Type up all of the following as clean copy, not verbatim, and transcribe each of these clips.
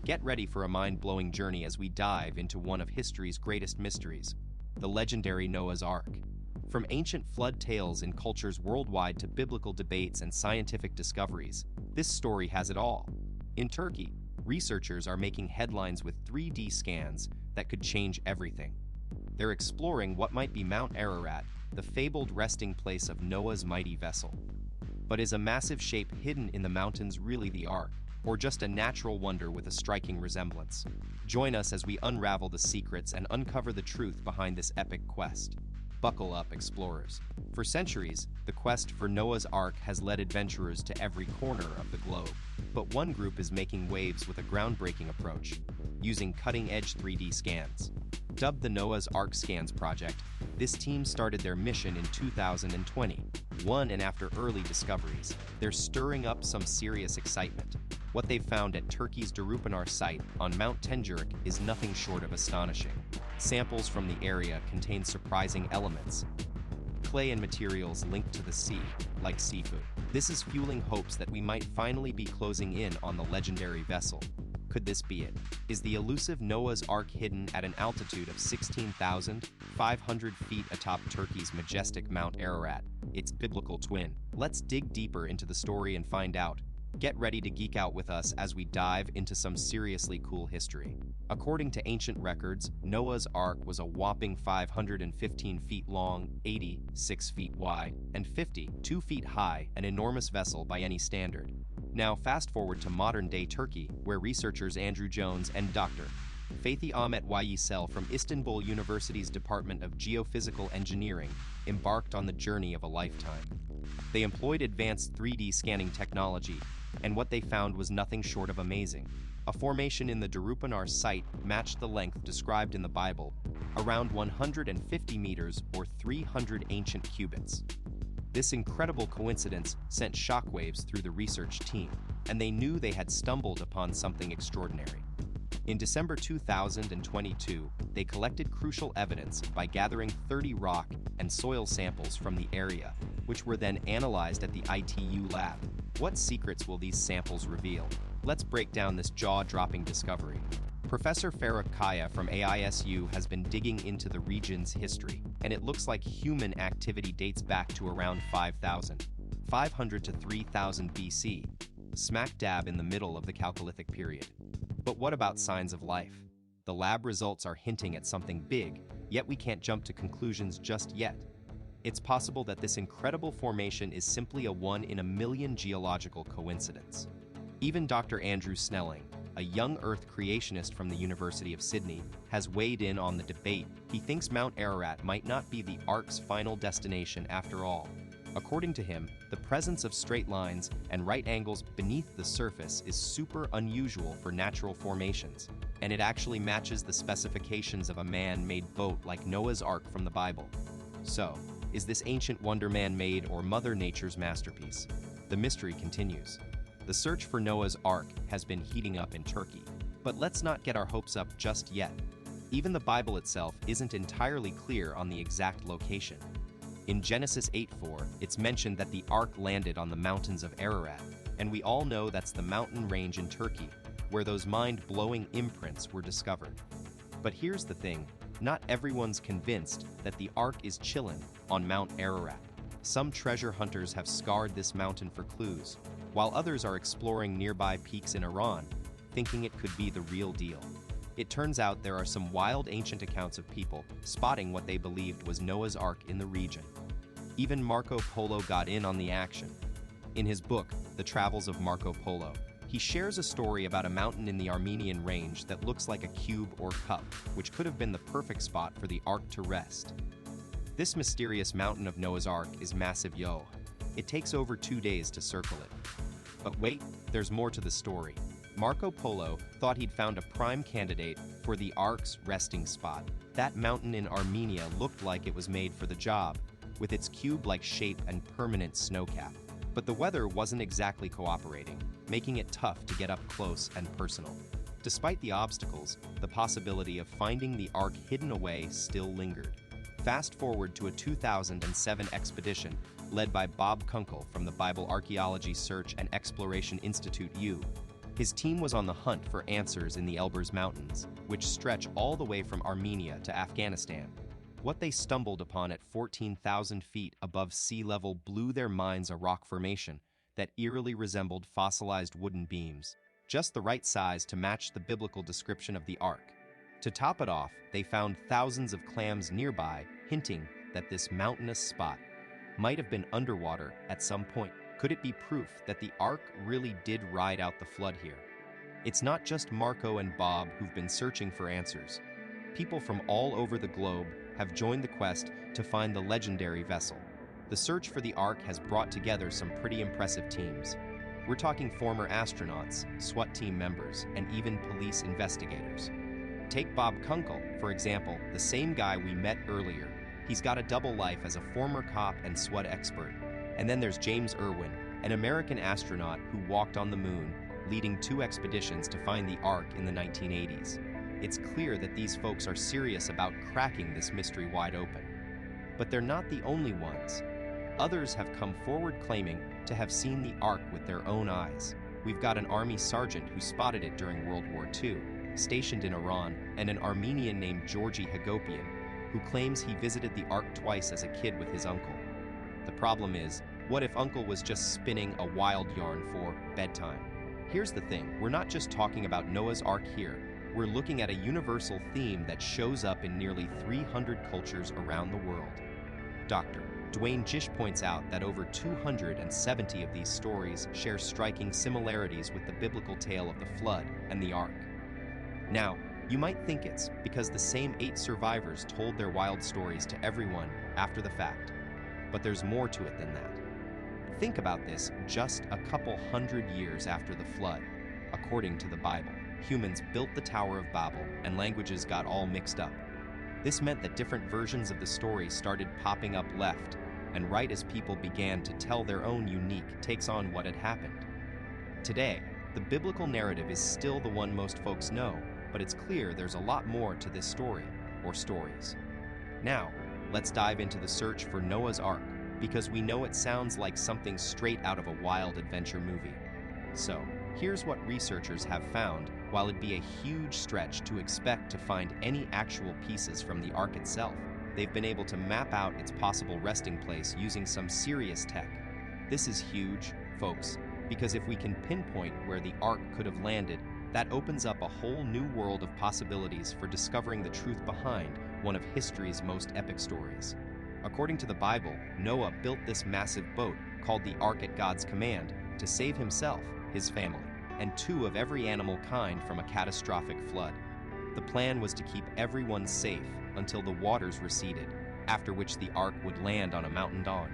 Get ready for a mind-blowing journey as we dive into one of history's greatest mysteries, the legendary Noah's Ark. From ancient flood tales in cultures worldwide to biblical debates and scientific discoveries, this story has it all. In Turkey, researchers are making headlines with 3D scans that could change everything. They're exploring what might be Mount Ararat, the fabled resting place of Noah's mighty vessel. But is a massive shape hidden in the mountains really the Ark, or just a natural wonder with a striking resemblance? Join us as we unravel the secrets and uncover the truth behind this epic quest. Buckle up, explorers. For centuries, the quest for Noah's Ark has led adventurers to every corner of the globe. But one group is making waves with a groundbreaking approach, using cutting-edge 3D scans. Dubbed the Noah's Ark Scans Project, this team started their mission in 2020. And after early discoveries, they're stirring up some serious excitement. What they've found at Turkey's Darupanar site on Mount Tencerek is nothing short of astonishing. Samples from the area contain surprising elements, clay and materials linked to the sea, like seafood. This is fueling hopes that we might finally be closing in on the legendary vessel. Could this be it? Is the elusive Noah's Ark hidden at an altitude of 16,500 feet atop Turkey's majestic Mount Ararat, its biblical twin? Let's dig deeper into the story and find out. Get ready to geek out with us as we dive into some seriously cool history. According to ancient records, Noah's Ark was a whopping 515 feet long, 86 feet wide, and 52 feet high, an enormous vessel by any standard. Now fast forward to modern-day Turkey, where researchers Andrew Jones and Dr. Fethi Ahmet Yisel from Istanbul University's Department of Geophysical Engineering embarked on the journey of a lifetime. They employed advanced 3D scanning technology, and what they found was nothing short of amazing. A formation in the Darupanar site matched the length described in the Bible, around 150 meters or 300 ancient cubits. This incredible coincidence sent shockwaves through the research team, and they knew they had stumbled upon something extraordinary. In December 2022, they collected crucial evidence by gathering 30 rock and soil samples from the area, which were then analyzed at the ITU lab. What secrets will these samples reveal? Let's break down this jaw-dropping discovery. Professor Farah Kaya from AISU has been digging into the region's history, and it looks like human activity dates back to around 5,500 to 3,000 BC, smack dab in the middle of the Chalcolithic period. But what about signs of life? The lab results are hinting at something big, yet we can't jump to conclusions just yet. It's possible that this incredible formation is simply a one-in-a-million geological coincidence. Even Dr. Andrew Snelling, a young Earth creationist from the University of Sydney, has weighed in on the debate. He thinks Mount Ararat might not be the Ark's final destination after all. According to him, the presence of straight lines and right angles beneath the surface is super unusual for natural formations, and it actually matches the specifications of a man-made boat like Noah's Ark from the Bible. So, is this ancient wonder man-made or Mother Nature's masterpiece? The mystery continues. The search for Noah's Ark has been heating up in Turkey, but let's not get our hopes up just yet. Even the Bible itself isn't entirely clear on the exact location. In Genesis 8:4, it's mentioned that the Ark landed on the mountains of Ararat, and we all know that's the mountain range in Turkey, where those mind-blowing imprints were discovered. But here's the thing, not everyone's convinced that the Ark is chillin' on Mount Ararat. Some treasure hunters have scoured this mountain for clues, while others are exploring nearby peaks in Iran, thinking it could be the real deal. It turns out there are some wild ancient accounts of people spotting what they believed was Noah's Ark in the region. Even Marco Polo got in on the action. In his book, The Travels of Marco Polo, he shares a story about a mountain in the Armenian range that looks like a cube or cup, which could have been the perfect spot for the Ark to rest. This mysterious mountain of Noah's Ark is massive, yo. It takes over 2 days to circle it. But wait, there's more to the story. Marco Polo thought he'd found a prime candidate for the Ark's resting spot. That mountain in Armenia looked like it was made for the job, with its cube-like shape and permanent snowcap. But the weather wasn't exactly cooperating, making it tough to get up close and personal. Despite the obstacles, the possibility of finding the Ark hidden away still lingered. Fast forward to a 2007 expedition led by Bob Kunkel from the Bible Archaeology Search and Exploration Institute U. His team was on the hunt for answers in the Elburz Mountains, which stretch all the way from Armenia to Afghanistan. What they stumbled upon at 14,000 feet above sea level blew their minds. A rock formation that eerily resembled fossilized wooden beams, just the right size to match the biblical description of the Ark. To top it off, they found thousands of clams nearby, hinting that this mountainous spot might have been underwater at some point. Could it be proof that the Ark really did ride out the flood here? It's not just Marco and Bob who've been searching for answers. People from all over the globe have joined the quest to find the legendary vessel. The search for the Ark has brought together some pretty impressive teams. We're talking former astronauts, SWAT team members, and even police investigators. Take Bob Kunkel, for example, the same guy we met earlier. He's got a double life as a former cop and SWAT expert. And then there's James Irwin, an American astronaut who walked on the moon, leading 2 expeditions to find the Ark in the 1980s. It's clear that these folks are serious about cracking this mystery wide open. But they're not the only ones. Others have come forward claiming to have seen the Ark with their own eyes. We've got an Army sergeant who spotted it during World War II, stationed in Iran, and an Armenian named Georgi Hagopian, who claims he visited the Ark twice as a kid with his uncle. The problem is, what if Uncle was just spinning a wild yarn for bedtime? Here's the thing, we're not just talking about Noah's Ark here. We're looking at a universal theme that shows up in nearly 300 cultures around the world. Dr. Dwayne Gish points out that over 270 of these stories share striking similarities with the biblical tale of the flood and the Ark. Now, you might think it's because the same 8 survivors told their wild stories to everyone after the fact. But there's more to it than that. Think about this, just a couple hundred years after the flood, according to the Bible, humans built the Tower of Babel and languages got all mixed up. This meant that different versions of the story started popping up left and right as people began to tell their own unique takes on what had happened. Today, the biblical narrative is still the one most folks know, but it's clear there's a lot more to this story, or stories. Now, let's dive into the search for Noah's Ark, because we know it sounds like something straight out of a wild adventure movie. So, here's what researchers have found. While it'd be a huge stretch to expect to find any actual pieces from the Ark itself, they've been able to map out its possible resting place using some serious tech. This is huge, folks, because if we can pinpoint where the Ark could have landed, that opens up a whole new world of possibilities for discovering the truth behind one of history's most epic stories. According to the Bible, Noah built this massive boat, called the Ark at God's command, to save himself, his family, and 2 of every animal kind from a catastrophic flood. The plan was to keep everyone safe until the waters receded, after which the Ark would land on a mountain dawn.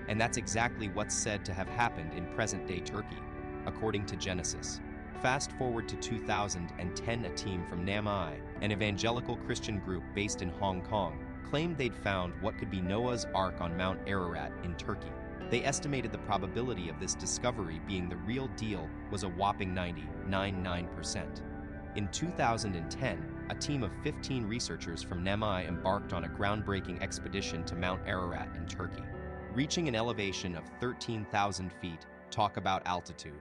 And that's exactly what's said to have happened in present-day Turkey, according to Genesis. Fast forward to 2010, a team from Namai, an evangelical Christian group based in Hong Kong, claimed they'd found what could be Noah's Ark on Mount Ararat in Turkey. They estimated the probability of this discovery being the real deal was a whopping 99.9%. In 2010, a team of 15 researchers from Namai embarked on a groundbreaking expedition to Mount Ararat in Turkey. Reaching an elevation of 13,000 feet, talk about altitude.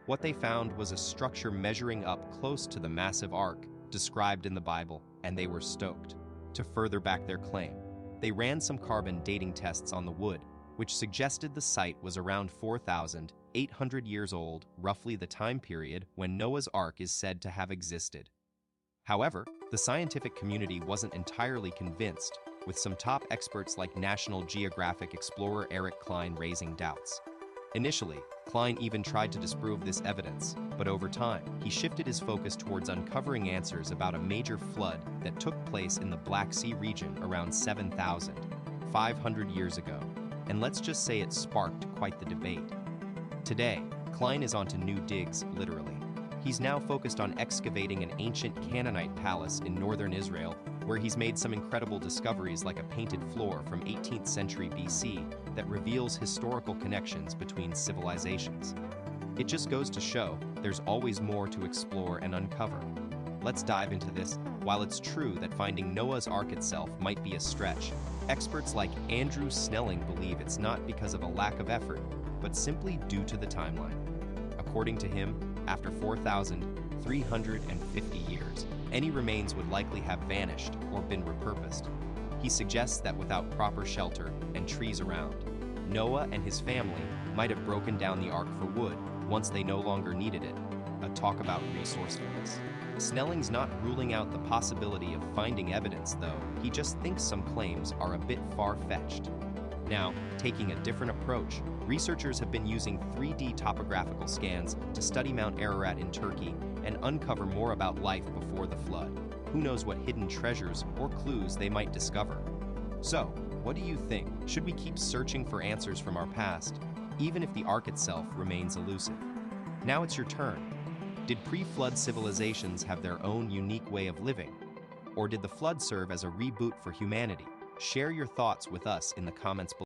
What they found was a structure measuring up close to the massive Ark described in the Bible, and they were stoked. To further back their claim, they ran some carbon dating tests on the wood, which suggested the site was around 4,800 years old, roughly the time period when Noah's Ark is said to have existed. However, the scientific community wasn't entirely convinced, with some top experts like National Geographic explorer Eric Klein raising doubts. Initially, Klein even tried to disprove this evidence, but over time, he shifted his focus towards uncovering answers about a major flood that took place in the Black Sea region around 7,500 years ago. And let's just say it sparked quite the debate. Today, Klein is onto new digs, literally. He's now focused on excavating an ancient Canaanite palace in northern Israel, where he's made some incredible discoveries like a painted floor from 18th century BC that reveals historical connections between civilizations. It just goes to show there's always more to explore and uncover. Let's dive into this. While it's true that finding Noah's Ark itself might be a stretch, experts like Andrew Snelling believe it's not because of a lack of effort, but simply due to the timeline. According to him, after 4,350 years, any remains would likely have vanished or been repurposed. He suggests that without proper shelter and trees around, Noah and his family might have broken down the ark for wood once they no longer needed it. A talk about resourcefulness. Snelling's not ruling out the possibility of finding evidence, though. He just thinks some claims are a bit far-fetched. Now, taking a different approach, researchers have been using 3D topographical scans to study Mount Ararat in Turkey and uncover more about life before the flood. Who knows what hidden treasures or clues they might discover? So, what do you think? Should we keep searching for answers from our past, even if the ark itself remains elusive? Now it's your turn. Did pre-flood civilizations have their own unique way of living? Or did the flood serve as a reboot for humanity? Share your thoughts with us in the comments below.